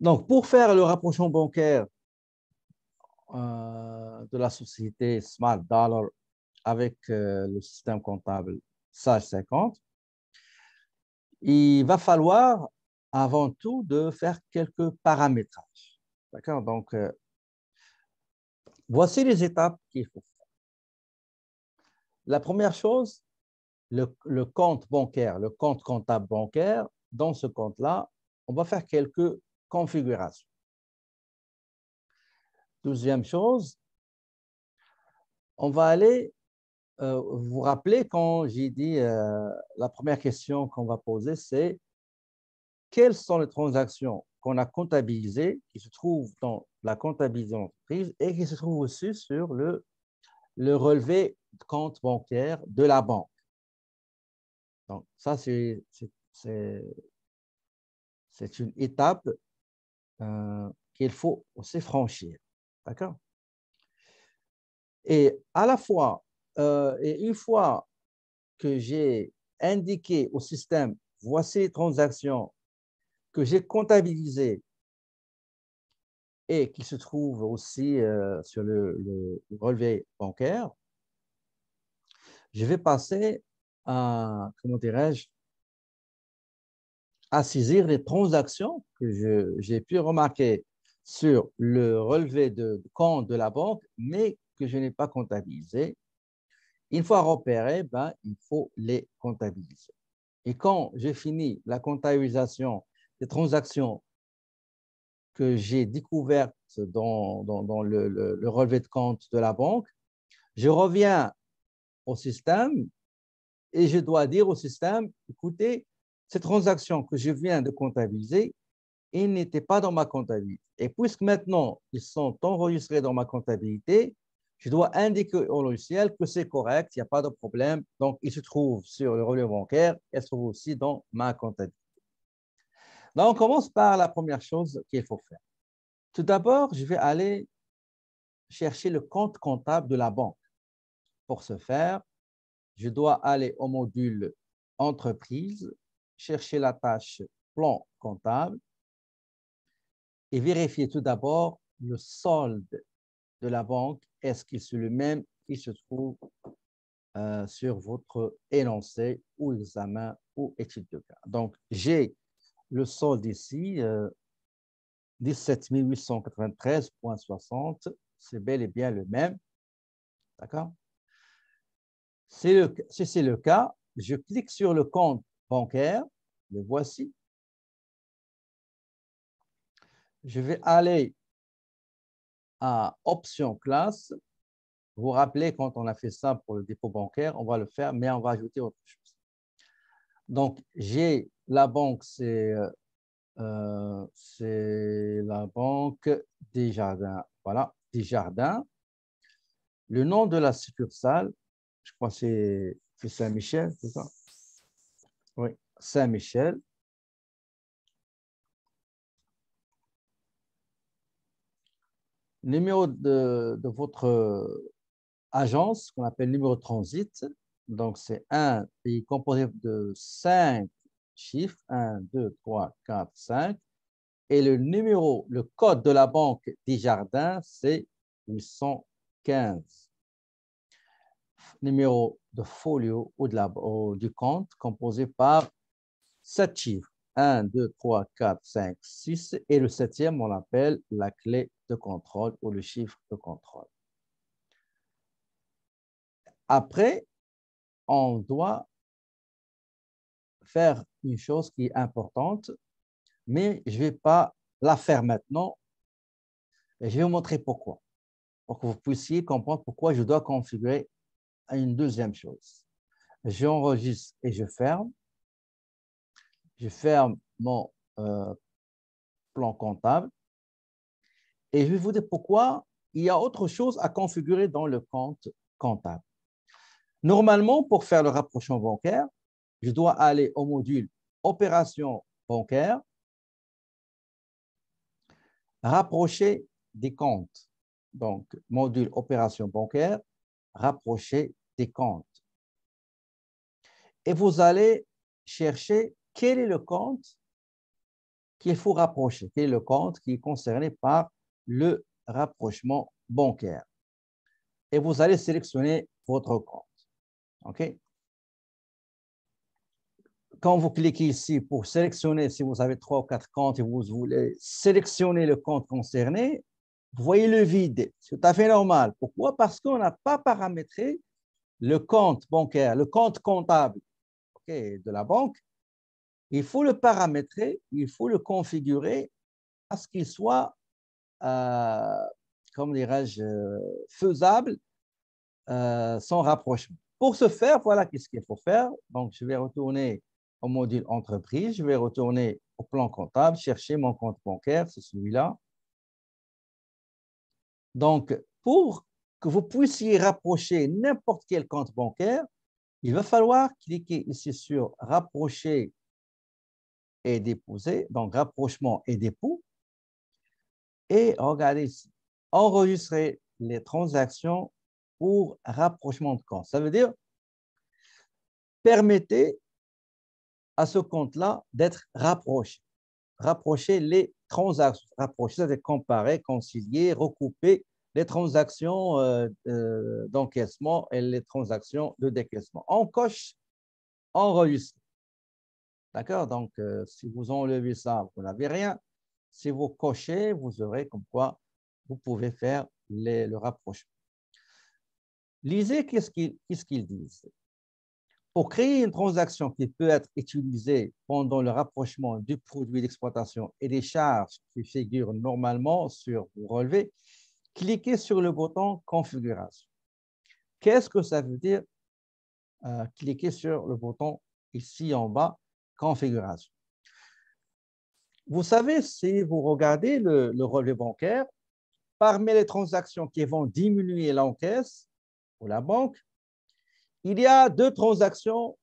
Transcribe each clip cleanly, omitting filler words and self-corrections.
Donc, pour faire le rapprochement bancaire de la société Smart Dollar avec le système comptable Sage 50, il va falloir avant tout de faire quelques paramétrages. D'accord? Donc, voici les étapes qu'il faut faire. La première chose, le compte bancaire, le compte comptable bancaire, dans ce compte-là, on va faire quelques configurations. Deuxième chose, on va aller, vous vous rappelez quand j'ai dit, la première question qu'on va poser, c'est quelles sont les transactions qu'on a comptabilisées, qui se trouvent dans la comptabilité d'entreprise et qui se trouvent aussi sur le relevé de compte bancaire de la banque. Donc, ça, c'est une étape qu'il faut aussi franchir. D'accord? Et à la fois, et une fois que j'ai indiqué au système, voici les transactions que j'ai comptabilisées et qui se trouvent aussi sur le relevé bancaire, je vais passer à, comment dirais-je, à saisir les transactions que j'ai pu remarquer sur le relevé de compte de la banque, mais que je n'ai pas comptabilisé. Une fois repérées, ben, il faut les comptabiliser. Et quand j'ai fini la comptabilisation des transactions que j'ai découvertes dans le relevé de compte de la banque, je reviens au système et je dois dire au système, écoutez, ces transactions que je viens de comptabiliser, ils n'étaient pas dans ma comptabilité. Et puisque maintenant, ils sont enregistrés dans ma comptabilité, je dois indiquer au logiciel que c'est correct, il n'y a pas de problème. Donc, ils se trouvent sur le relevé bancaire, ils se trouvent aussi dans ma comptabilité. Donc, on commence par la première chose qu'il faut faire. Tout d'abord, je vais aller chercher le compte comptable de la banque. Pour ce faire, je dois aller au module entreprise, chercher la tâche plan comptable et vérifier tout d'abord le solde de la banque. Est-ce qu'il est le même qui se trouve sur votre énoncé ou examen ou étude de cas? Donc, j'ai le solde ici, 17 893,60. C'est bel et bien le même. D'accord? Si c'est le cas, je clique sur le compte bancaire. Le voici. Je vais aller à Option classe. Vous vous rappelez, quand on a fait ça pour le dépôt bancaire, on va le faire, mais on va ajouter autre chose. Donc, j'ai la banque, c'est la banque Desjardins. Voilà, Desjardins. Le nom de la succursale, je crois que c'est Saint-Michel, c'est ça? Oui, Saint-Michel. Numéro de votre agence, qu'on appelle numéro de transit. Donc, c'est un pays composé de 5 chiffres, 1, 2, 3, 4, 5. Et le numéro, le code de la banque Desjardins, c'est 815. Numéro de folio ou du compte composé par 7 chiffres. 1, 2, 3, 4, 5, 6. Et le septième, on l'appelle la clé de contrôle ou le chiffre de contrôle. Après, on doit faire une chose qui est importante, mais je ne vais pas la faire maintenant. Et je vais vous montrer pourquoi, pour que vous puissiez comprendre pourquoi je dois configurer une deuxième chose. J'enregistre et je ferme. Je ferme mon plan comptable et je vais vous dire pourquoi il y a autre chose à configurer dans le compte comptable. Normalement, pour faire le rapprochement bancaire, je dois aller au module opération bancaire, rapprocher des comptes. Donc, module opération bancaire, rapprocher des comptes. Et vous allez chercher quel est le compte qu'il faut rapprocher, quel est le compte qui est concerné par le rapprochement bancaire. Et vous allez sélectionner votre compte. OK? Quand vous cliquez ici pour sélectionner, si vous avez 3 ou 4 comptes et vous voulez sélectionner le compte concerné, vous voyez le vide. C'est tout à fait normal. Pourquoi? Parce qu'on n'a pas paramétré le compte bancaire, le compte comptable, okay, de la banque. Il faut le paramétrer, il faut le configurer à ce qu'il soit, comment dirais-je, faisable sans rapprochement. Pour ce faire, voilà ce qu'il faut faire. Donc, je vais retourner au module entreprise, je vais retourner au plan comptable, chercher mon compte bancaire, c'est celui-là. Donc, pour que vous puissiez rapprocher n'importe quel compte bancaire, il va falloir cliquer ici sur rapprocher et déposer, donc rapprochement et dépôt. Et regardez ici, enregistrer les transactions pour rapprochement de compte. Ça veut dire permettez à ce compte-là d'être rapproché. Rapprocher les transactions. Rapprocher, c'est comparer, concilier, recouper les transactions d'encaissement et les transactions de décaissement. On coche enregistrer. D'accord? Donc, si vous enlevez ça, vous n'avez rien. Si vous cochez, vous aurez comme quoi vous pouvez faire le rapprochement. Lisez qu'est-ce qu'ils disent. Pour créer une transaction qui peut être utilisée pendant le rapprochement du produit d'exploitation et des charges qui figurent normalement sur vos relevés, cliquez sur le bouton « Configuration ». Qu'est-ce que ça veut dire cliquer sur le bouton ici en bas « Configuration ». Vous savez, si vous regardez le relevé bancaire, parmi les transactions qui vont diminuer l'encaisse pour la banque, il y a 2 transactions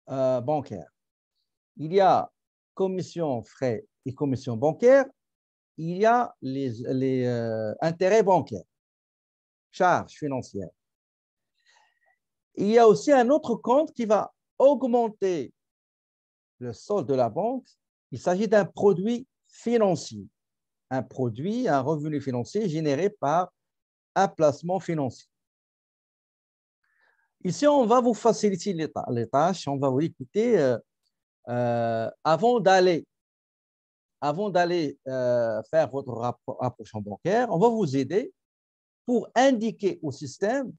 bancaires. Il y a commission, frais et commission bancaire. Il y a les intérêts bancaires, charges financières. Il y a aussi un autre compte qui va augmenter le solde de la banque. Il s'agit d'un produit financier, un revenu financier généré par un placement financier. Ici, on va vous faciliter les tâches. On va vous écouter avant d'aller faire votre rapprochement bancaire. On va vous aider pour indiquer au système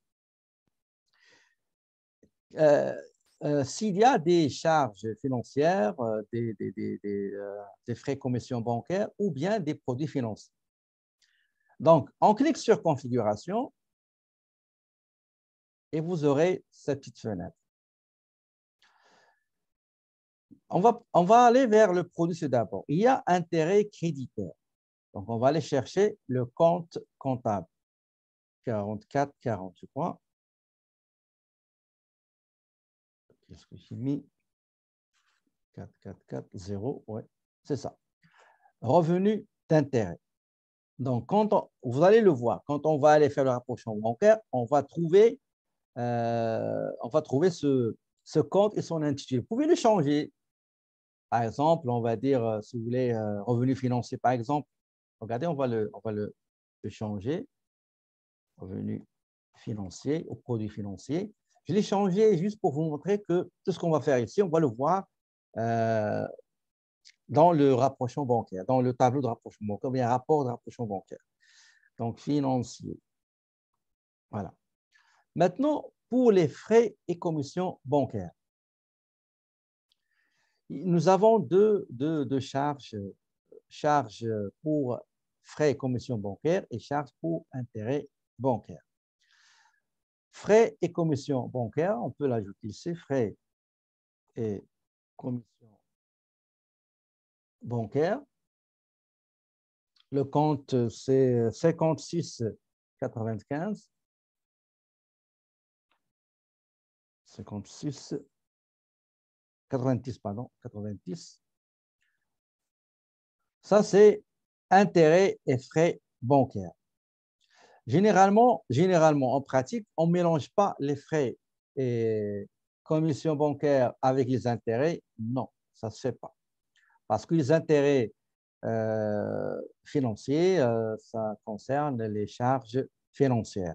s'il y a des charges financières, des frais commission bancaire ou bien des produits financiers. Donc, on clique sur configuration et vous aurez cette petite fenêtre. On va aller vers le produit d'abord. Il y a intérêt créditeur. Donc, on va aller chercher le compte comptable. 44-40, je crois. Qu'est-ce que j'ai mis? 4440, ouais, c'est ça. Revenu d'intérêt. Donc, vous allez le voir, quand on va aller faire le rapprochement bancaire, on va trouver ce compte et son intitulé. Vous pouvez le changer. Par exemple, on va dire, si vous voulez, revenu financier, par exemple. Regardez, on va le changer. Revenu financier au produit financier. Je l'ai changé juste pour vous montrer que tout ce qu'on va faire ici, on va le voir dans le rapprochement bancaire, dans le tableau de rapprochement bancaire, bien un rapport de rapprochement bancaire. Donc, financier. Voilà. Maintenant, pour les frais et commissions bancaires. Nous avons deux charges pour frais et commissions bancaires et charges pour intérêts bancaires. Frais et commissions bancaires, on peut l'ajouter ici, frais et commissions bancaires. Le compte, c'est 56,95. 90, pardon, 90. Ça, c'est intérêts et frais bancaires. Généralement, en pratique, on ne mélange pas les frais et commissions bancaires avec les intérêts. Non, ça ne se fait pas. parce que les intérêts financiers, ça concerne les charges financières.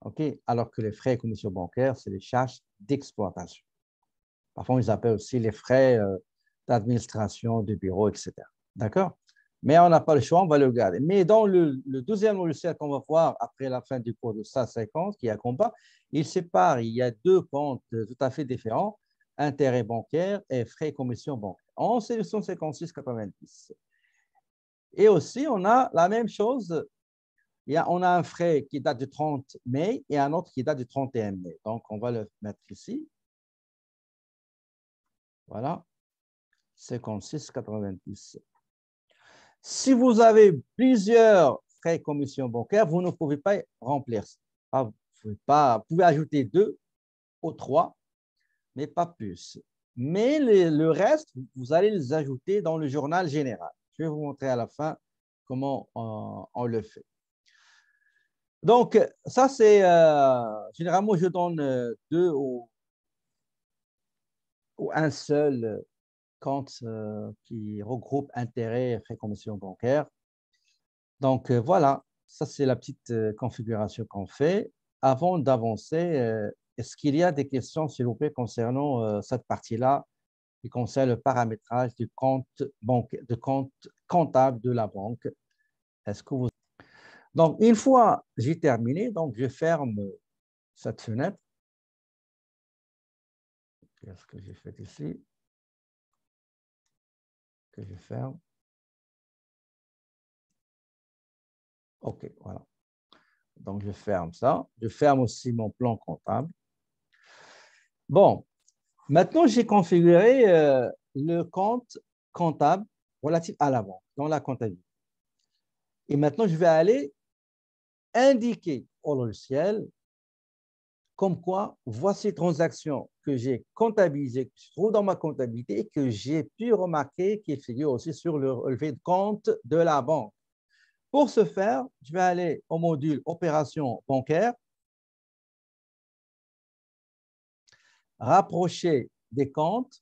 OK? Alors que les frais et commissions bancaires, c'est les charges d'exploitation. Parfois, ils appellent aussi les frais d'administration du bureau, etc. D'accord? Mais on n'a pas le choix, on va le garder. Mais dans le deuxième logiciel qu'on va voir après la fin du cours de 150, qui est à combat, il sépare, il y a deux comptes tout à fait différents, intérêts bancaires et frais et commissions bancaires. En sélection 56,90. Et aussi, on a la même chose. On a un frais qui date du 30 mai et un autre qui date du 31 mai. Donc, on va le mettre ici. Voilà, 56,90. Si vous avez plusieurs frais et commissions bancaires, vous ne pouvez pas remplir ça. Vous pouvez ajouter 2 ou 3, mais pas plus. Mais le reste, vous allez les ajouter dans le journal général. Je vais vous montrer à la fin comment on le fait. Donc, ça, c'est généralement, je donne 2 ou un seul compte qui regroupe intérêts et frais commission bancaire. Donc, voilà, ça, c'est la petite configuration qu'on fait. Avant d'avancer, est-ce qu'il y a des questions, s'il vous plaît, concernant cette partie-là qui concerne le paramétrage du compte comptable de la banque? Est-ce que vous... Donc, une fois j'ai terminé, donc je ferme cette fenêtre. Qu'est-ce que j'ai fait ici? Que je ferme. OK, voilà. Donc, je ferme ça. Je ferme aussi mon plan comptable. Bon, maintenant, j'ai configuré le compte comptable relatif à la banque dans la comptabilité. Et maintenant, je vais aller indiquer au logiciel comme quoi voici les transactions que j'ai comptabilisées, que je trouve dans ma comptabilité et que j'ai pu remarquer qui figurent aussi sur le relevé de compte de la banque. Pour ce faire, je vais aller au module opération bancaire, rapprocher des comptes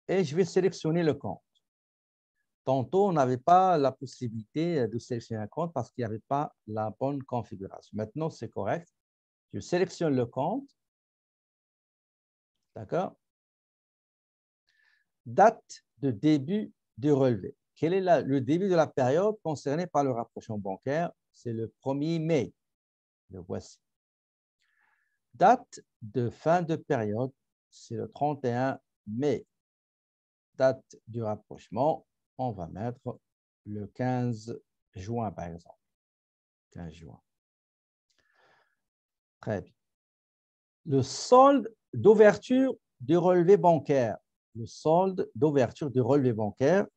et je vais sélectionner le compte. Tantôt, on n'avait pas la possibilité de sélectionner un compte parce qu'il n'y avait pas la bonne configuration. Maintenant, c'est correct. Je sélectionne le compte. D'accord? Date de début du relevé. Quel est le début de la période concernée par le rapprochement bancaire? C'est le 1er mai. Le voici. Date de fin de période, c'est le 31 mai. Date du rapprochement, on va mettre le 15 juin, par exemple. 15 juin. Très bien. Le solde d'ouverture du relevé bancaire. Le solde d'ouverture du relevé bancaire.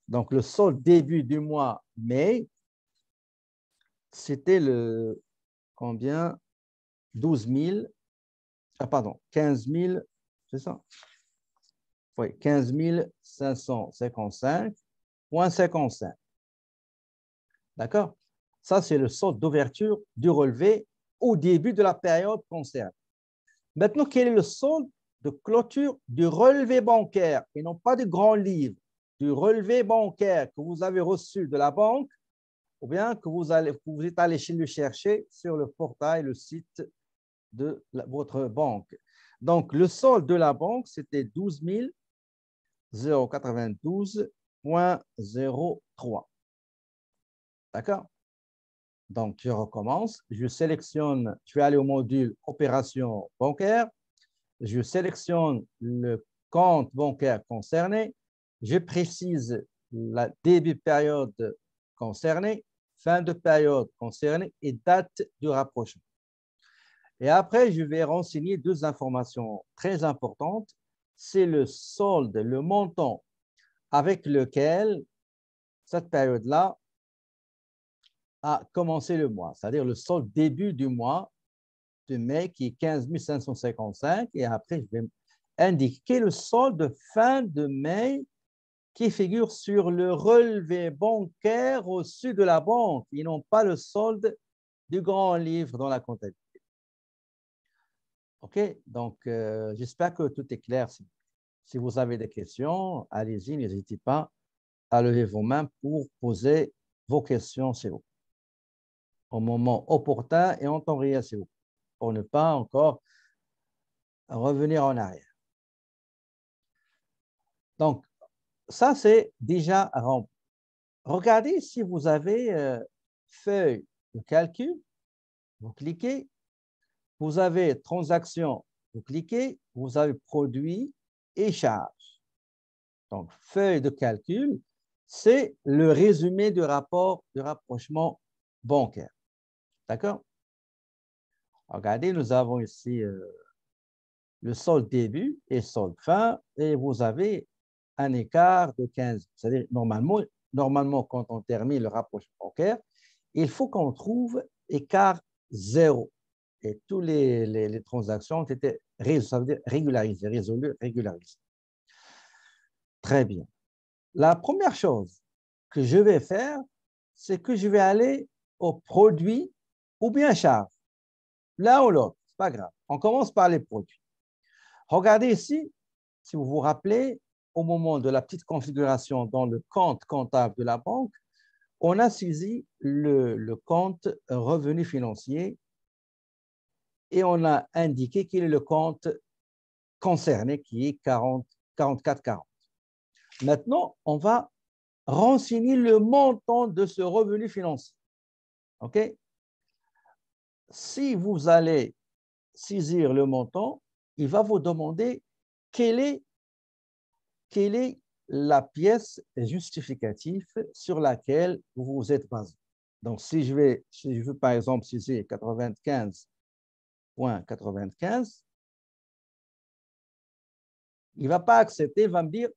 Donc, le solde début du mois mai, c'était le combien? 12 000, pardon, 15 000, c'est ça? Oui, 15 555,55. D'accord? Ça, c'est le solde d'ouverture du relevé au début de la période concernée. Maintenant, quel est le solde de clôture du relevé bancaire et non pas du grand livre, du relevé bancaire que vous avez reçu de la banque ou bien que vous êtes allé le chercher sur le portail, le site de votre banque. Donc, le solde de la banque, c'était 12 092,03. D'accord? Donc, je recommence. Je sélectionne, je vais aller au module opération bancaire. Je sélectionne le compte bancaire concerné. Je précise la début période concernée, fin de période concernée et date du rapprochement. Et après, je vais renseigner deux informations très importantes. C'est le solde, le montant avec lequel cette période-là a commencé le mois, c'est-à-dire le solde début du mois de mai qui est 15 555. Et après, je vais indiquer le solde fin de mai qui figure sur le relevé bancaire reçu de la banque et non pas le solde du grand livre dans la comptabilité. OK? Donc, j'espère que tout est clair. Si vous avez des questions, allez-y, n'hésitez pas à lever vos mains pour poser vos questions, s'il vous plaît, au moment opportun et en temps réel, s'il vous plaît, pour ne pas encore revenir en arrière. Donc, ça, c'est déjà rempli. Regardez si vous avez feuille de calcul, vous cliquez, vous avez transaction, vous cliquez, vous avez produit et charge. Donc, feuille de calcul, c'est le résumé du rapport de rapprochement bancaire. D'accord? Regardez, nous avons ici le solde début et solde fin, et vous avez un écart de 15. C'est-à-dire, normalement, quand on termine le rapprochement bancaire, il faut qu'on trouve écart 0. Et toutes les transactions ont été ça veut dire régularisées, résolues, régularisées. Très bien. La première chose que je vais faire, c'est que je vais aller au produit ou bien charge. L'un ou l'autre, ce n'est pas grave. On commence par les produits. Regardez ici, si vous vous rappelez, au moment de la petite configuration dans le compte comptable de la banque, on a saisi le compte revenu financier et on a indiqué quel est le compte concerné qui est 4440. Maintenant, on va renseigner le montant de ce revenu financier. OK? Si vous allez saisir le montant, il va vous demander quelle est la pièce justificative sur laquelle vous vous êtes basé. Donc, si je veux par exemple saisir 95,95, il ne va pas accepter, il va me dire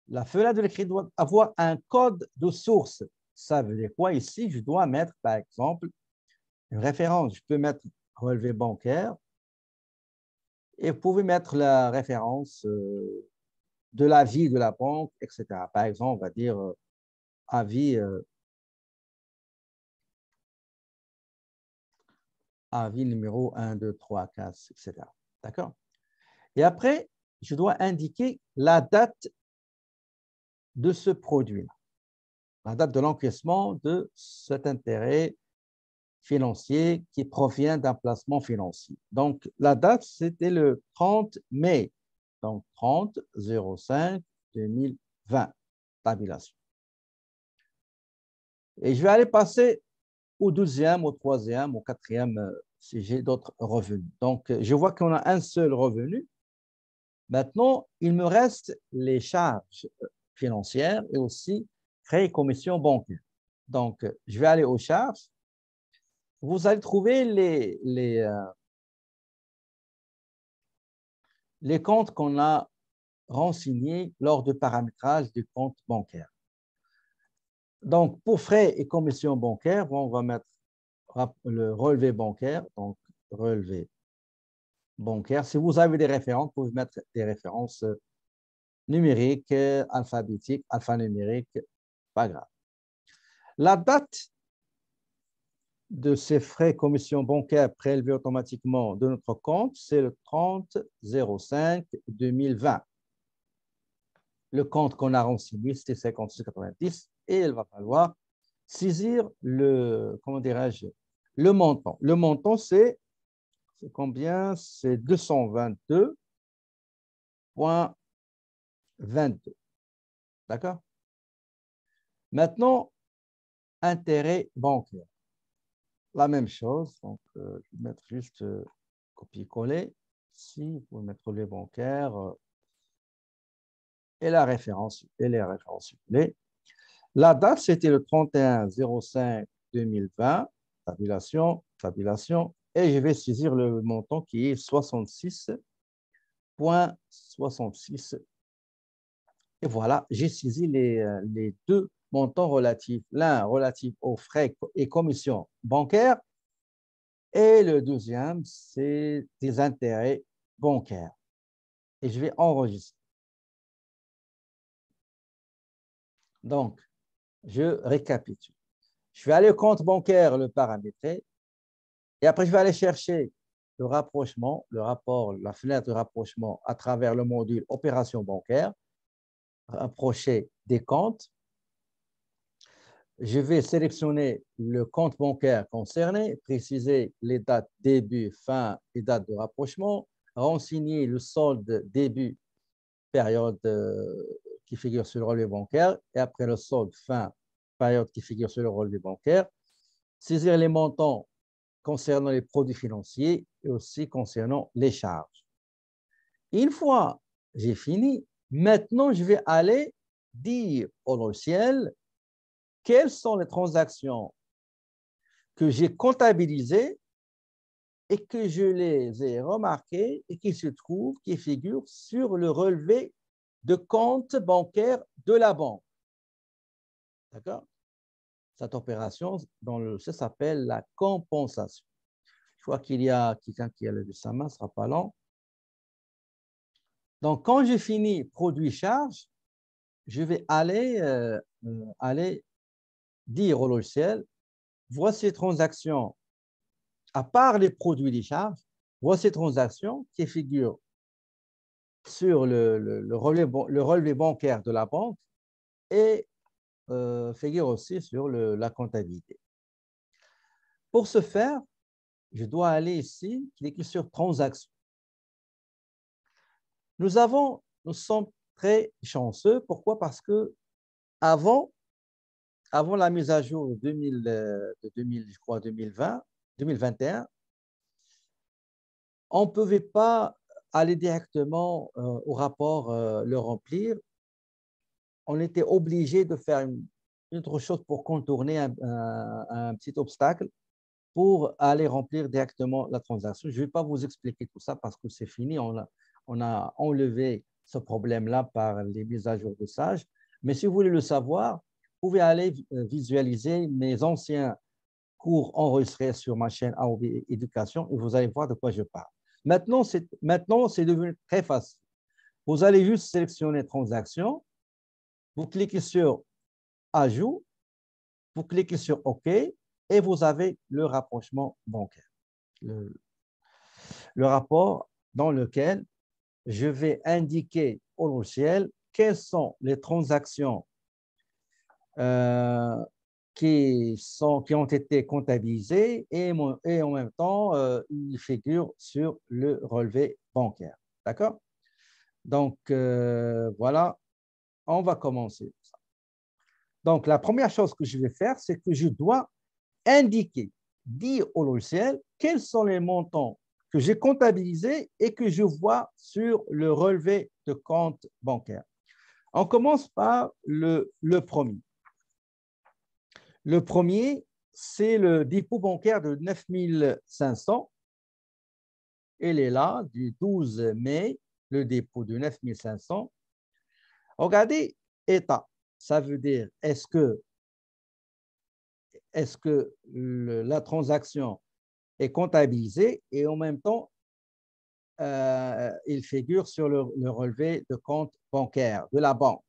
la fenêtre de l'écrit doit avoir un code de source. Ça veut dire quoi ici? Je dois mettre, par exemple, une référence. Je peux mettre relevé bancaire et vous pouvez mettre la référence de l'avis de la banque, etc. Par exemple, on va dire avis numéro 1, 2, 3, 4, etc. D'accord? Et après, je dois indiquer la date de ce produit-là, la date de l'encaissement de cet intérêt financier qui provient d'un placement financier. Donc, la date, c'était le 30 mai. Donc, 30-05-2020, tabulation. Et je vais aller passer au 12e, au 3e, au 4e, si j'ai d'autres revenus. Donc, je vois qu'on a un seul revenu. Maintenant, il me reste les charges financières et aussi frais et commissions bancaires. Donc, je vais aller aux charges. Vous allez trouver les comptes qu'on a renseignés lors du paramétrage du compte bancaire. Donc, pour frais et commissions bancaires, on va mettre le relevé bancaire, donc relevé bancaire. Si vous avez des références, vous pouvez mettre des références numériques, alphabétiques, alphanumériques, pas grave. La date de ces frais et commissions bancaires prélevés automatiquement de notre compte, c'est le 30-05-2020. Le compte qu'on a renseigné, c'était 56,90 et il va falloir saisir le, comment dirais-je, le montant. Le montant, c'est combien? C'est 222,22. D'accord? Maintenant, intérêt bancaire. La même chose. Donc, je vais mettre juste copier-coller. Ici, vous pouvez mettre le bancaire et la référence et les références. La date, c'était le 31-05-2020. Tabulation. Et je vais saisir le montant qui est 66,66. Et voilà, j'ai saisi les deux montants relatifs. L'un relatif aux frais et commissions bancaires et le deuxième, c'est des intérêts bancaires. Et je vais enregistrer. Donc, je récapitule. Je vais aller au compte bancaire, le paramétrer. Et après, je vais aller chercher le rapprochement, le rapport, la fenêtre de rapprochement à travers le module opération bancaire, rapprocher des comptes. Je vais sélectionner le compte bancaire concerné, préciser les dates début, fin et date de rapprochement, renseigner le solde début, période qui figure sur le relevé bancaire, et après le solde fin, période qui figure sur le relevé bancaire, saisir les montants concernant les produits financiers et aussi concernant les charges. Une fois j'ai fini, maintenant je vais aller dire au logiciel quelles sont les transactions que j'ai comptabilisées et que je les ai remarquées et qui se trouvent, qui figurent sur le relevé de compte bancaire de la banque. D'accord? Cette opération, ça s'appelle la compensation. Je vois qu'il y a quelqu'un qui a levé sa main, ce ne sera pas long. Donc, quand j'ai fini produit-charge, je vais aller dire au logiciel, voici les transactions, à part les produits des charges, voici les transactions qui figurent sur le relevé bancaire de la banque et figurent aussi sur la comptabilité. Pour ce faire, je dois aller ici, cliquer sur transactions. Nous sommes très chanceux. Pourquoi? Parce que avant la mise à jour de 2000, je crois 2020, 2021, on ne pouvait pas aller directement au rapport, le remplir. On était obligé de faire une autre chose pour contourner un petit obstacle pour aller remplir directement la transaction. Je ne vais pas vous expliquer tout ça parce que c'est fini. On a enlevé ce problème-là par les mises à jour de Sage. Mais si vous voulez le savoir, vous pouvez aller visualiser mes anciens cours enregistrés sur ma chaîne AOB Éducation et vous allez voir de quoi je parle. Maintenant, c'est devenu très facile. Vous allez juste sélectionner transaction, vous cliquez sur Ajout, vous cliquez sur OK et vous avez le rapprochement bancaire. Le rapport dans lequel je vais indiquer au logiciel quelles sont les transactions qui ont été comptabilisées et en même temps, ils figurent sur le relevé bancaire. D'accord? Donc, voilà, on va commencer. Donc, la première chose que je vais faire, c'est que je dois indiquer, dire au logiciel quels sont les montants que j'ai comptabilisés et que je vois sur le relevé de compte bancaire. On commence par le premier. Le premier, c'est le dépôt bancaire de 9 500. Il est là, du 12 mai, le dépôt de 9 500. Regardez, état, ça veut dire est-ce que la transaction est comptabilisée et en même temps, il figure sur le relevé de compte bancaire de la banque.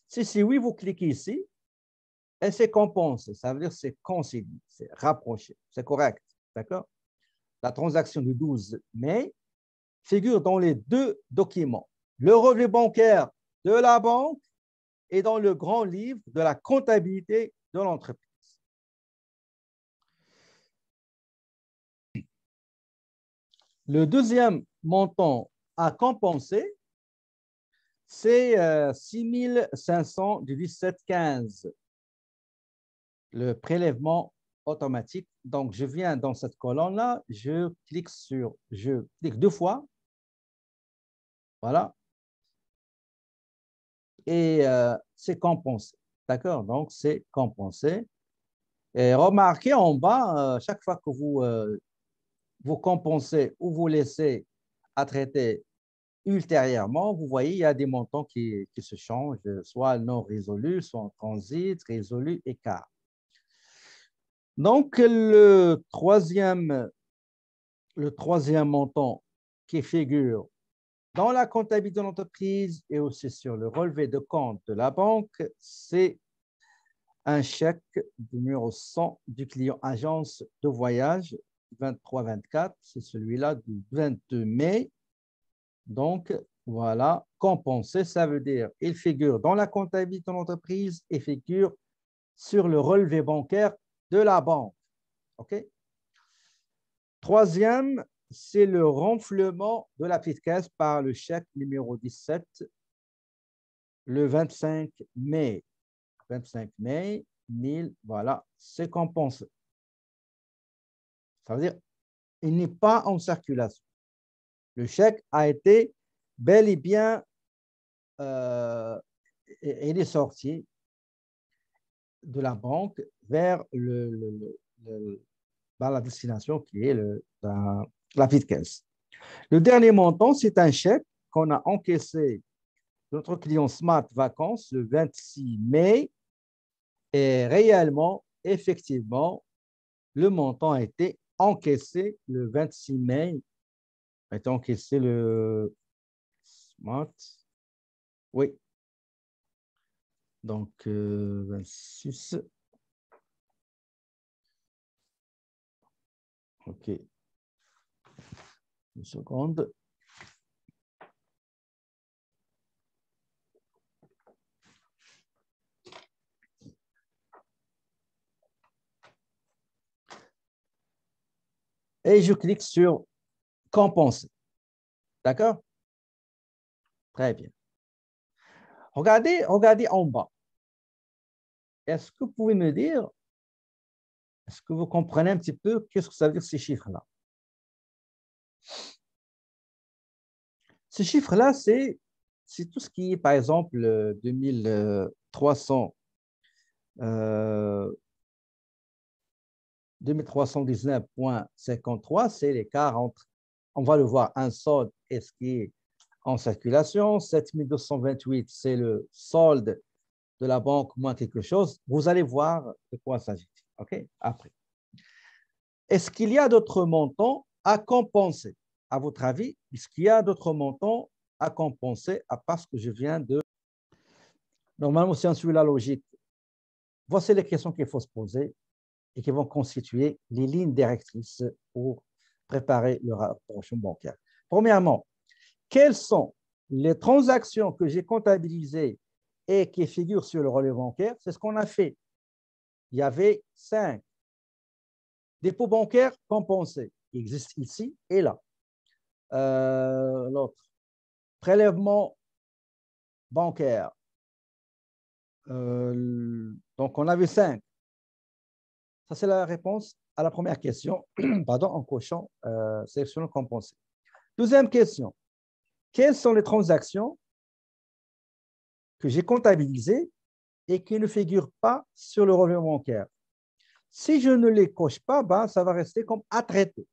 Si oui, vous cliquez ici et c'est compensé. Ça veut dire c'est concilié, c'est rapproché, c'est correct. D'accord? La transaction du 12 mai figure dans les deux documents, le relevé bancaire de la banque et dans le grand livre de la comptabilité de l'entreprise. Le deuxième montant à compenser, c'est 6 500 du 17,15, le prélèvement automatique. Donc, je viens dans cette colonne-là, je clique deux fois, voilà, et c'est compensé. D'accord? Donc, c'est compensé. Et remarquez en bas, chaque fois que vous compensez ou vous laissez à traiter ultérieurement, vous voyez, il y a des montants qui se changent, soit non résolus, soit en transit, résolu, écart. Donc, le troisième montant qui figure dans la comptabilité de l'entreprise et aussi sur le relevé de compte de la banque, c'est un chèque numéro 100 du client agence de voyage 23-24, c'est celui-là du 22 mai. Donc, voilà, compensé, ça veut dire il figure dans la comptabilité de l'entreprise et figure sur le relevé bancaire de la banque. OK? Troisième, c'est le renflement de la petite caisse par le chèque numéro 17 le 25 mai. 25 mai, 1000, voilà, c'est compensé. Ça veut dire il n'est pas en circulation. Le chèque a été bel et bien, il est sorti de la banque vers la destination qui est la petite caisse. Le dernier montant, c'est un chèque qu'on a encaissé de notre client Smart Vacances le 26 mai et réellement, effectivement, le montant a été encaissé le 26 mai, a été encaissé le Smart, oui, donc 26, ok, une seconde. Et je clique sur compenser. D'accord? Très bien. Regardez en bas. Est-ce que vous pouvez me dire, est-ce que vous comprenez un petit peu qu'est-ce que ça veut dire ces chiffres-là? Ces chiffres-là, c'est tout ce qui est, par exemple, 2300, 2319,53, c'est l'écart entre, on va le voir, un solde et ce qui est en circulation. 7228, c'est le solde de la banque moins quelque chose. Vous allez voir de quoi il s'agit. OK? Après. Est-ce qu'il y a d'autres montants à compenser? À votre avis, est-ce qu'il y a d'autres montants à compenser à part ce que je viens de... Normalement, si on suit la logique, voici les questions qu'il faut se poser et qui vont constituer les lignes directrices pour préparer le rapprochement bancaire. Premièrement, quelles sont les transactions que j'ai comptabilisées et qui figurent sur le relevé bancaire? C'est ce qu'on a fait. Il y avait 5 dépôts bancaires compensés qui existent ici et là. L'autre, prélèvement bancaire. Donc, on avait 5. Ça, c'est la réponse à la première question, pardon, en cochant sélectionnant compensé. Deuxième question, quelles sont les transactions que j'ai comptabilisées et qui ne figurent pas sur le relevé bancaire? Si je ne les coche pas, ben, ça va rester comme à traiter.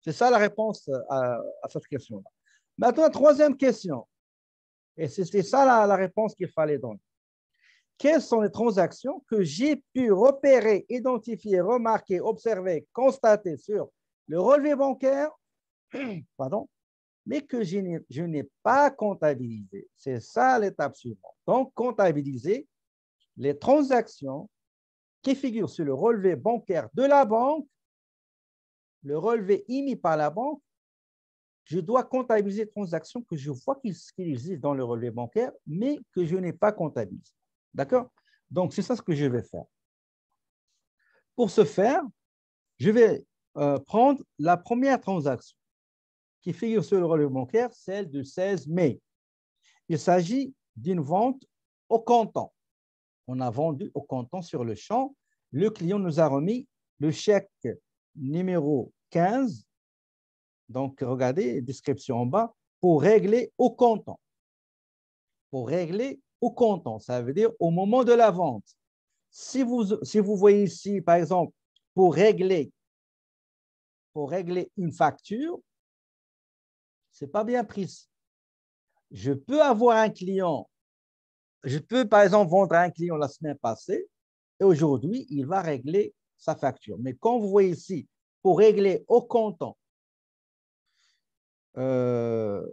C'est ça la réponse à cette question-là. Maintenant, troisième question, et c'était ça la réponse qu'il fallait donner. Quelles sont les transactions que j'ai pu repérer, identifier, remarquer, observer, constater sur le relevé bancaire, pardon, mais que je n'ai pas comptabilisé? C'est ça l'étape suivante. Donc, comptabiliser les transactions qui figurent sur le relevé bancaire de la banque, le relevé émis par la banque. Je dois comptabiliser les transactions que je vois qu'il existe dans le relevé bancaire, mais que je n'ai pas comptabilisé. D'accord? Donc, c'est ça ce que je vais faire. Pour ce faire, je vais prendre la première transaction qui figure sur le relevé bancaire, celle du 16 mai. Il s'agit d'une vente au comptant. On a vendu au comptant sur le champ. Le client nous a remis le chèque numéro 15. Donc, regardez, description en bas, pour régler au comptant. Pour régler au comptant, ça veut dire au moment de la vente. Si vous voyez ici, par exemple, pour régler une facture, ce n'est pas bien pris. Je peux avoir un client, je peux par exemple vendre à un client la semaine passée et aujourd'hui, il va régler sa facture. Mais quand vous voyez ici, pour régler au comptant, comment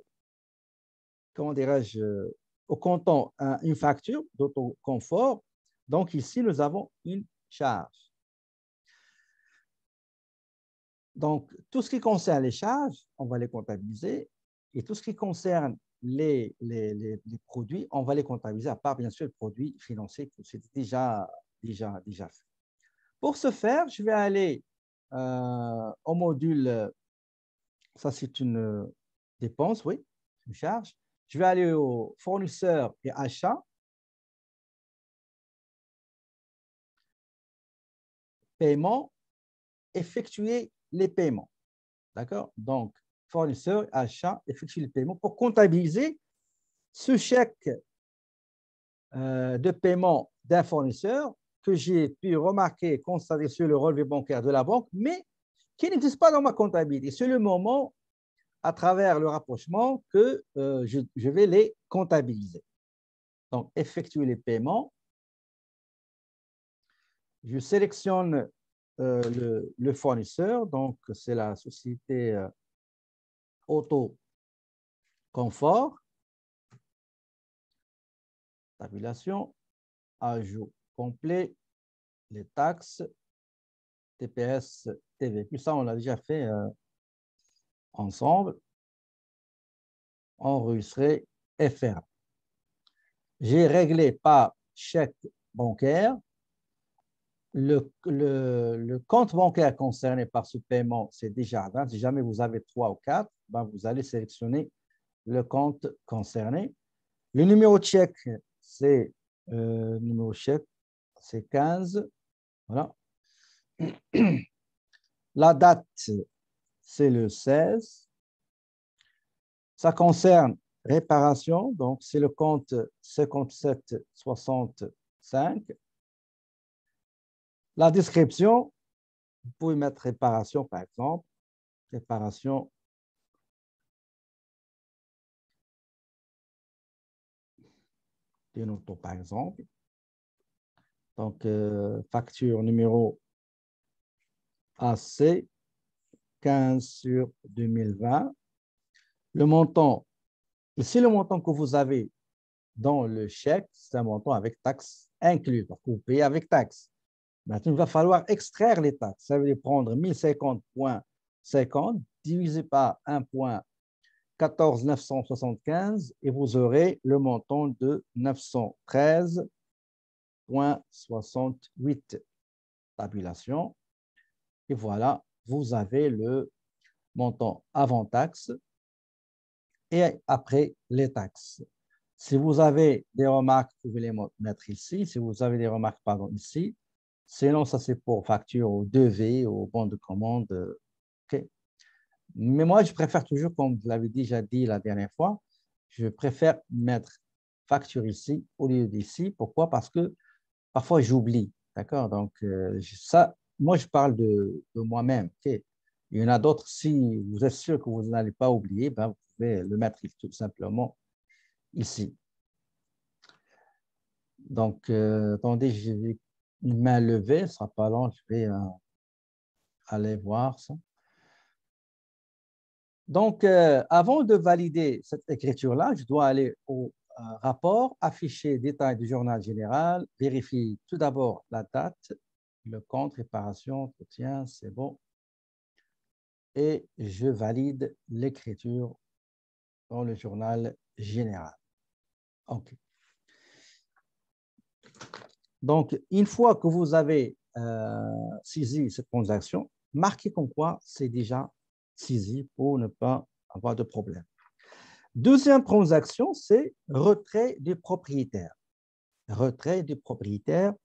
dirais-je, au comptant une facture d'autoconfort, donc ici, nous avons une charge. Donc, tout ce qui concerne les charges, on va les comptabiliser. Et tout ce qui concerne les produits, on va les comptabiliser, à part bien sûr le produit financier que c'est déjà fait. Pour ce faire, je vais aller au module, ça c'est une dépense, oui, une charge. Je vais aller au fournisseur et achat, paiement, effectuer les paiements. D'accord? Donc, fournisseur, achat, effectuer les paiements pour comptabiliser ce chèque de paiement d'un fournisseur que j'ai pu remarquer et constater sur le relevé bancaire de la banque, mais qui n'existe pas dans ma comptabilité. C'est le moment, à travers le rapprochement, que je vais les comptabiliser. Donc, effectuer les paiements. Je sélectionne le fournisseur, donc c'est la société Auto Confort. Tabulation, ajout complet, les taxes, TPS, TV. Tout ça, on l'a déjà fait ensemble. Enregistrer et faire. J'ai réglé par chèque bancaire. Le compte bancaire concerné par ce paiement, c'est Desjardins. Si jamais vous avez 3 ou 4, ben vous allez sélectionner le compte concerné. Le numéro de chèque, c'est numéro de chèque, c'est 15. Voilà. La date, c'est le 16. Ça concerne réparation, donc c'est le compte 5765. La description, vous pouvez mettre réparation par exemple, réparation d'une auto par exemple. Donc, facture numéro AC 15/2020. Le montant, ici le montant que vous avez dans le chèque, c'est un montant avec taxes inclus, donc vous payez avec taxes. Maintenant, il va falloir extraire les taxes. Ça veut dire prendre 1050,50 divisé par 1,14 975 et vous aurez le montant de 913,68. Tabulation. Et voilà, vous avez le montant avant taxe et après les taxes. Si vous avez des remarques, vous pouvez les mettre ici. Si vous avez des remarques, pardon, ici. Sinon, ça c'est pour facture au devis, au bon de commande. Okay. Mais moi, je préfère toujours, comme vous l'avez déjà dit la dernière fois, je préfère mettre facture ici au lieu d'ici. Pourquoi? Parce que parfois, j'oublie. D'accord? Donc, ça, moi, je parle de moi-même. Okay. Il y en a d'autres, si vous êtes sûr que vous n'allez pas oublier, ben, vous pouvez le mettre tout simplement ici. Donc, attendez, j'ai une main levée, ce ne sera pas long, je vais aller voir ça. Donc, avant de valider cette écriture-là, je dois aller au rapport, afficher détail du journal général, vérifier tout d'abord la date, le compte, réparation, entretien, c'est bon. Et je valide l'écriture dans le journal général. OK. Donc, une fois que vous avez saisi cette transaction, marquez comme quoi c'est déjà saisi pour ne pas avoir de problème. Deuxième transaction, c'est retrait du propriétaire. Retrait du propriétaire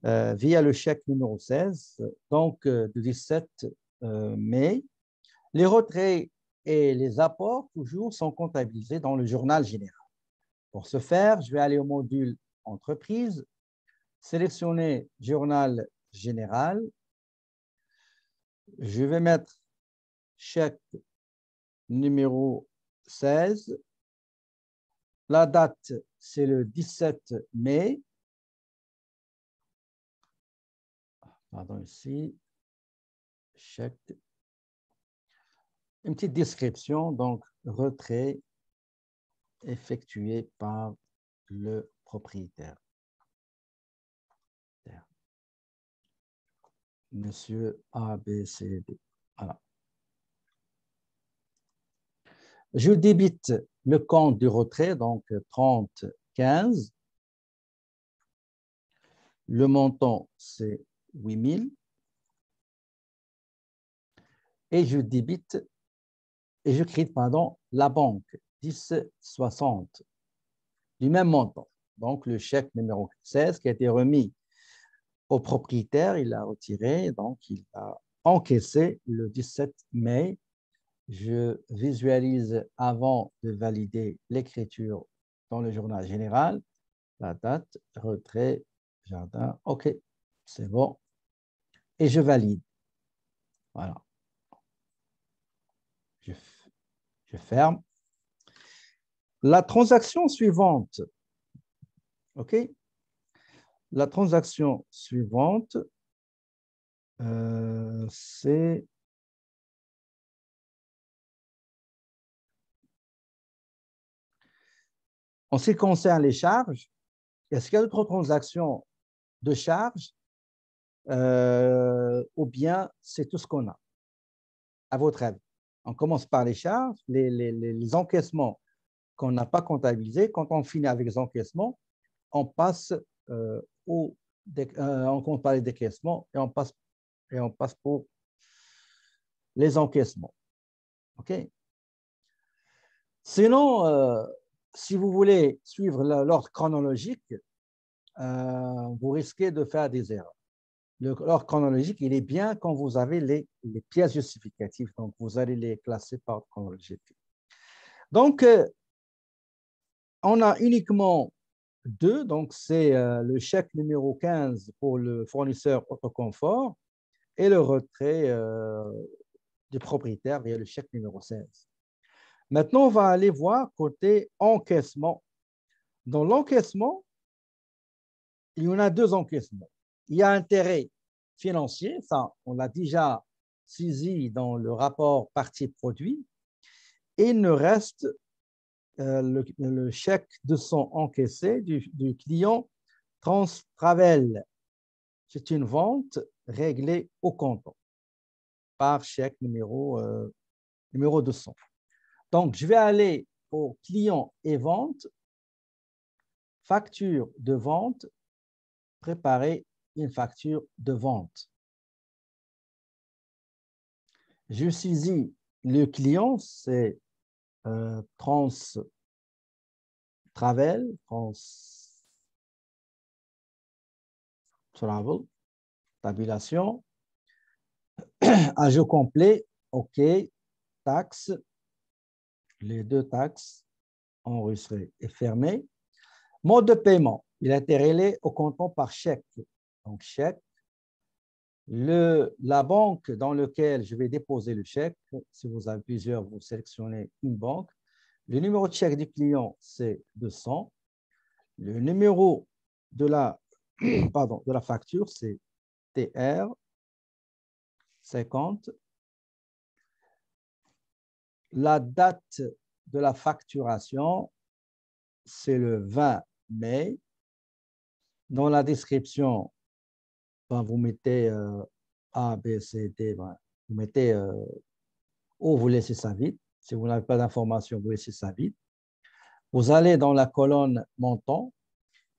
via le chèque numéro 16, donc du 17 mai. Les retraits et les apports, toujours, sont comptabilisés dans le journal général. Pour ce faire, je vais aller au module entreprise, sélectionner journal général. Je vais mettre chèque numéro 16. La date, c'est le 17 mai. Pardon, ici. Chèque. Une petite description, donc retrait effectué par le propriétaire. Monsieur A, B, C, D. Voilà. Je débite le compte du retrait, donc 30, 15. Le montant, c'est 8 000. Et je débite, et je crée, pardon, la banque, 10, 60, du même montant. Donc, le chèque numéro 16 qui a été remis au propriétaire, il l'a retiré, donc il a encaissé le 17 mai. Je visualise avant de valider l'écriture dans le journal général, la date, retrait, jardin, OK, c'est bon. Et je valide. Voilà. Je ferme. La transaction suivante, OK? La transaction suivante, c'est en ce qui concerne les charges. Est-ce qu'il y a d'autres transactions de charges ou bien c'est tout ce qu'on a, à votre avis? On commence par les charges, les encaissements qu'on n'a pas comptabilisés. Quand on finit avec les encaissements, on passe on compte par les décaissements et on passe pour les encaissements. OK? Sinon, si vous voulez suivre l'ordre chronologique, vous risquez de faire des erreurs. L'ordre chronologique, il est bien quand vous avez les pièces justificatives. Donc, vous allez les classer par ordre chronologique. Donc, on a uniquement deux. Donc, c'est le chèque numéro 15 pour le fournisseur Autoconfort et le retrait du propriétaire via le chèque numéro 16. Maintenant, on va aller voir côté encaissement. Dans l'encaissement, il y en a deux encaissements. Il y a intérêt financier, ça, on l'a déjà saisi dans le rapport partie-produit. Et il ne reste le chèque de son encaissé du client Transtravel. C'est une vente réglée au comptant par chèque numéro 200. Donc, je vais aller au client et vente, facture de vente, préparer une facture de vente. Je saisis le client, c'est Transtravel, tabulation, ajout complet, OK, taxe, les deux taxes enregistrées et fermées. Mode de paiement, il a été réglé au comptant par chèque. Donc, chèque. La banque dans laquelle je vais déposer le chèque, si vous avez plusieurs, vous sélectionnez une banque. Le numéro de chèque du client, c'est 200. Le numéro de la, de la facture, c'est TR 50. La date de la facturation, c'est le 20 mai. Dans la description, vous mettez A, B, C, D. Vous mettez ou vous laissez ça vide. Si vous n'avez pas d'informations, vous laissez ça vide. Vous allez dans la colonne montant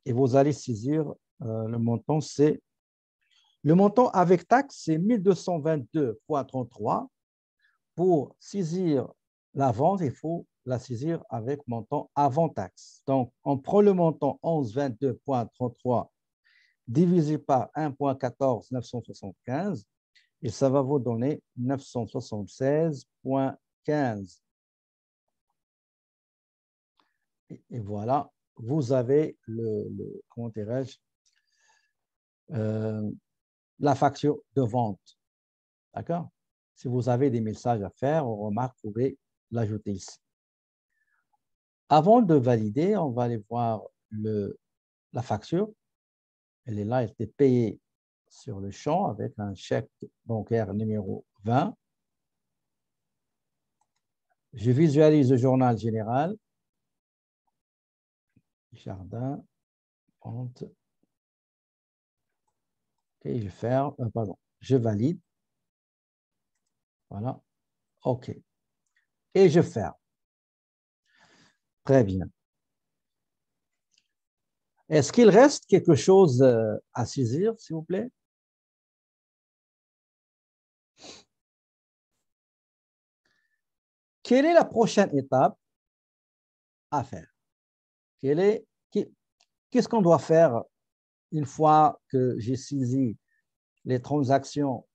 et vous allez saisir le montant. Le montant avec taxe, c'est 1222,33. Pour saisir la vente, il faut la saisir avec montant avant taxe. Donc, on prend le montant 1122,33 divisé par 1,14 975 et ça va vous donner 976,15. Et voilà, vous avez comment dirais-je, la facture de vente. D'accord? Si vous avez des messages à faire, on remarque, vous pouvez l'ajouter ici. Avant de valider, on va aller voir la facture. Elle est là, elle était payée sur le champ avec un chèque bancaire numéro 20. Je visualise le journal général. Jardin, vente. OK, je ferme, je valide. Voilà, OK. Et je ferme. Très bien. Est-ce qu'il reste quelque chose à saisir, s'il vous plaît? Quelle est la prochaine étape à faire? Qu'est-ce qu'on doit faire une fois que j'ai saisi les transactions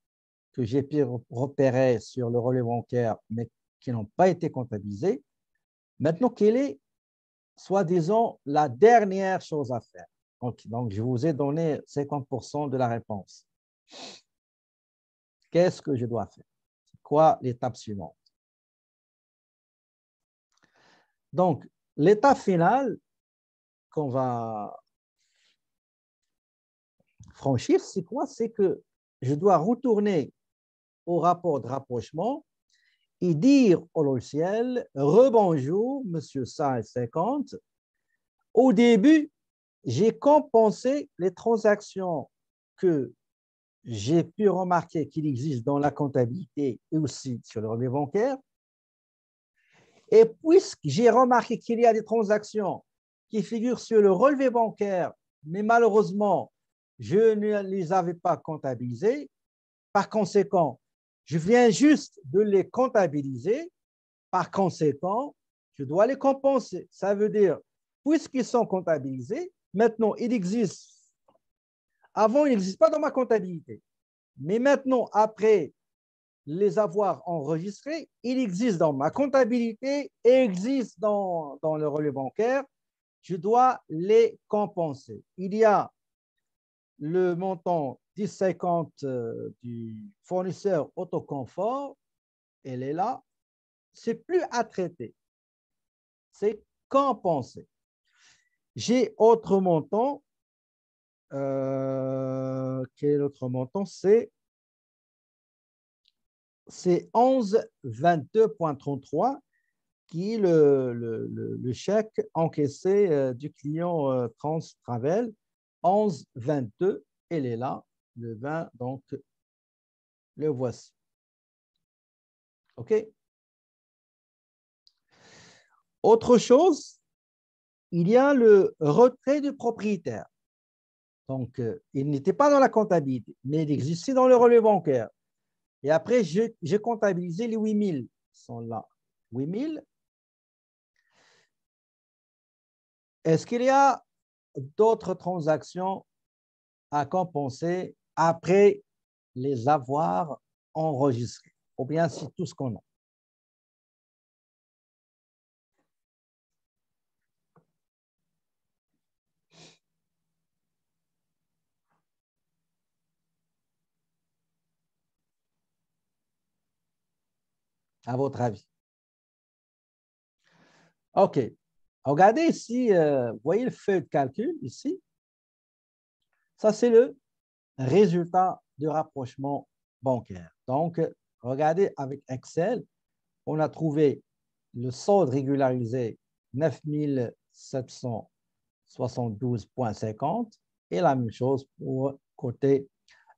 que j'ai pu repérer sur le relevé bancaire, mais qui n'ont pas été comptabilisées? Maintenant, quelle est, soi-disant, la dernière chose à faire? Donc, je vous ai donné 50% de la réponse. Qu'est-ce que je dois faire? C'est quoi l'étape suivante? Donc, l'étape finale qu'on va franchir, c'est quoi? C'est que je dois retourner au rapport de rapprochement et dire au logiciel, rebonjour, monsieur 50. Au début, j'ai compensé les transactions que j'ai pu remarquer qu'il existe dans la comptabilité et aussi sur le relevé bancaire. Et puisque j'ai remarqué qu'il y a des transactions qui figurent sur le relevé bancaire, mais malheureusement, je ne les avais pas comptabilisées, par conséquent, je viens juste de les comptabiliser. Par conséquent, je dois les compenser. Ça veut dire, puisqu'ils sont comptabilisés, maintenant, ils existent. Avant, ils n'existent pas dans ma comptabilité. Mais maintenant, après les avoir enregistrés, ils existent dans ma comptabilité et existent dans le relevé bancaire. Je dois les compenser. Il y a le montant 10,50 du fournisseur autoconfort. Elle est là. C'est plus à traiter. C'est compensé. J'ai autre montant. Quel est l'autre montant? C'est 11,22,33 qui est le chèque encaissé du client Trans Travel. 11,22, elle est là, le 20, donc le voici. OK? Autre chose, il y a le retrait du propriétaire. Donc, il n'était pas dans la comptabilité, mais il existait dans le relevé bancaire. Et après, j'ai comptabilisé les 8 000. Ils sont là. 8 000. Est-ce qu'il y a d'autres transactions à compenser après les avoir enregistrées? Ou bien c'est tout ce qu'on a? À votre avis? OK. Regardez ici, vous voyez le feuille de calcul ici? Ça, c'est le résultat de rapprochement bancaire. Donc, regardez avec Excel, on a trouvé le solde régularisé 9 772,50 et la même chose pour côté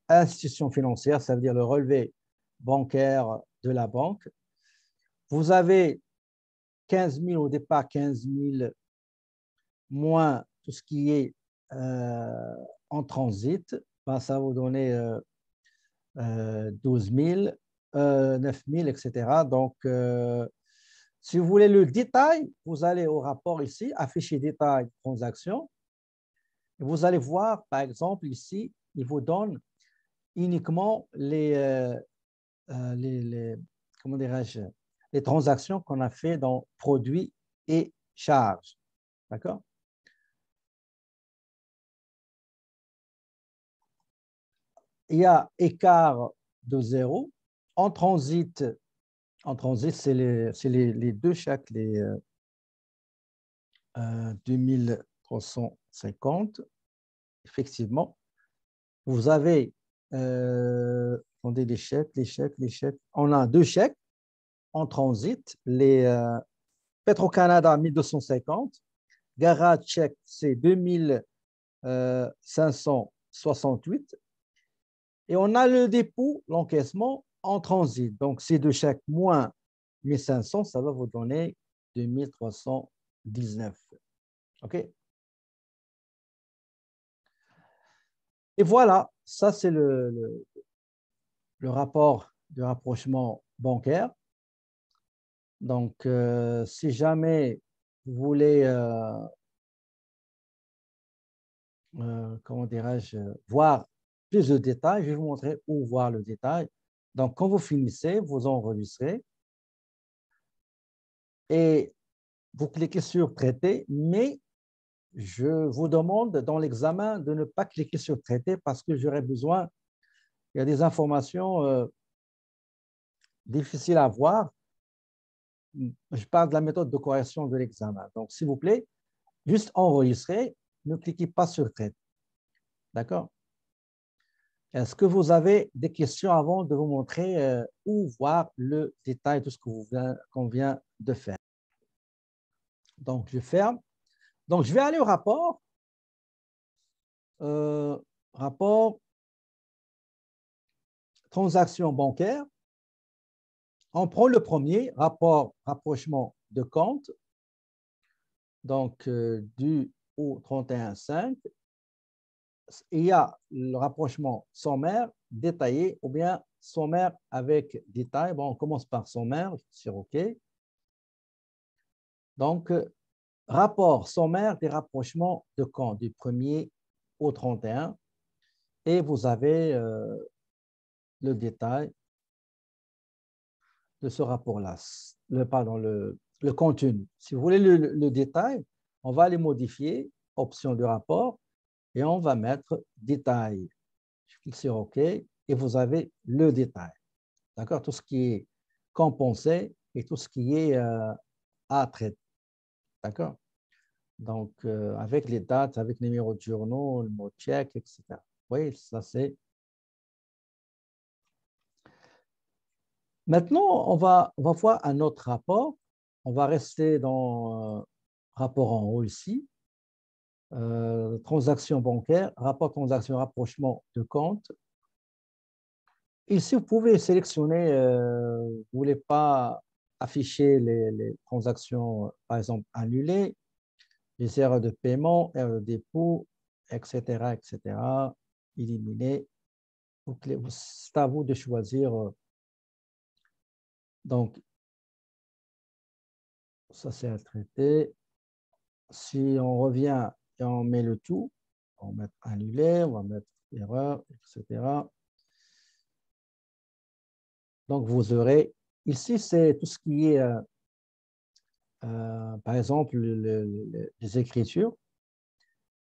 institution financière, ça veut dire le relevé bancaire de la banque. Vous avez 15 000 au départ, 15 000 moins tout ce qui est en transit, ben, ça va vous donner 12 000, 9 000, etc. Donc, si vous voulez le détail, vous allez au rapport ici, afficher détail transaction. Vous allez voir, par exemple, ici, il vous donne uniquement comment dirais-je, les transactions qu'on a fait dans produits et charges. D'accord? Il y a écart de 0. En transit, c'est les deux chèques, les 2350. Effectivement, vous avez attendez, les chèques. On a deux chèques en transit. Les Petro-Canada, 1250. Garage chèque, c'est 2568. Et on a le dépôt, l'encaissement en transit. Donc, ces deux chèques moins 1500, ça va vous donner 2350. 19. OK? Et voilà, ça c'est le rapport de rapprochement bancaire. Donc, si jamais vous voulez, comment dirais-je, voir plus de détails, je vais vous montrer où voir le détail. Donc, quand vous finissez, vous enregistrez et vous cliquez sur Traiter, mais je vous demande dans l'examen de ne pas cliquer sur Traiter parce que j'aurai besoin, il y a des informations difficiles à voir. Je parle de la méthode de correction de l'examen. Donc, s'il vous plaît, juste enregistrer, ne cliquez pas sur Traiter. D'accord? Est-ce que vous avez des questions avant de vous montrer où voir le détail de ce qu'on vient de faire? Donc, je ferme. Donc, je vais aller au rapport. Rapport transaction bancaire. On prend le premier, rapport rapprochement de compte. Donc, du au 31/5. Il y a le rapprochement sommaire, détaillé, ou bien sommaire avec détail. Bon, on commence par sommaire, sur OK. Donc, rapport sommaire des rapprochements de compte du 1er au 31. Et vous avez le détail de ce rapport-là, le contenu. Si vous voulez le détail, on va les modifier, option de rapport, et on va mettre détail. Je clique sur OK et vous avez le détail. D'accord? Tout ce qui est compensé et tout ce qui est à traiter. D'accord? Donc, avec les dates, avec les numéros de journaux, le mot check, etc. Vous voyez, ça c'est. Maintenant, on va voir un autre rapport. On va rester dans rapport en haut ici. Transaction bancaire, rapport transaction rapprochement de compte. Ici, vous pouvez sélectionner, vous ne voulez pas afficher les transactions, par exemple, annulées, les erreurs de paiement, erreurs de dépôt, etc., etc., éliminer. C'est à vous de choisir. Donc, ça, c'est à traiter. Si on revient et on met le tout, on va mettre annulé, on va mettre erreur, etc. Donc, vous aurez, ici, c'est tout ce qui est, par exemple, les écritures.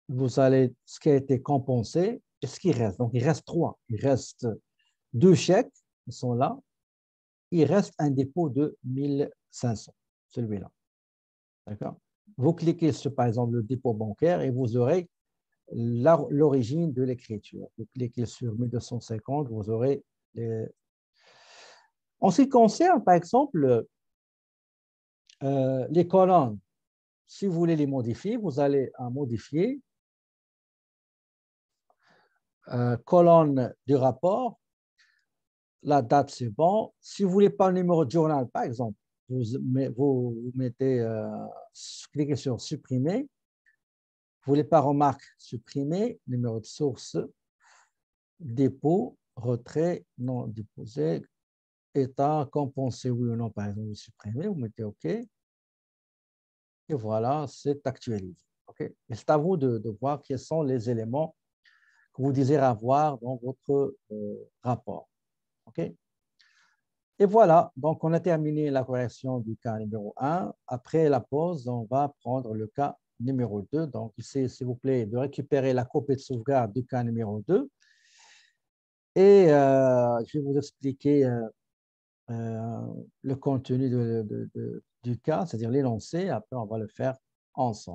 Vous allez, ce qui a été compensé et ce qui reste. Donc, il reste 3. Il reste 2 chèques qui sont là. Il reste un dépôt de 1500, celui-là. D'accord? Vous cliquez sur, par exemple, le dépôt bancaire et vous aurez l'origine de l'écriture. Vous cliquez sur 1250, vous aurez les... En ce qui concerne, par exemple, les colonnes, si vous voulez les modifier, vous allez à modifier, colonne du rapport, la date, c'est bon. Si vous ne voulez pas le numéro de journal, par exemple, vous mettez, cliquez sur supprimer. Vous ne voulez pas remarque, supprimer, numéro de source, dépôt, retrait, non déposé, état, compensé, oui ou non, par exemple, vous supprimez, vous mettez OK. Et voilà, c'est actualisé. Okay? Et c'est à vous de voir quels sont les éléments que vous désirez avoir dans votre rapport. OK? Et voilà, donc on a terminé la correction du cas numéro 1. Après la pause, on va prendre le cas numéro 2. Donc, ici, s'il vous plaît, de récupérer la copie de sauvegarde du cas numéro 2. Et je vais vous expliquer le contenu du cas, c'est-à-dire l'énoncé. Après, on va le faire ensemble.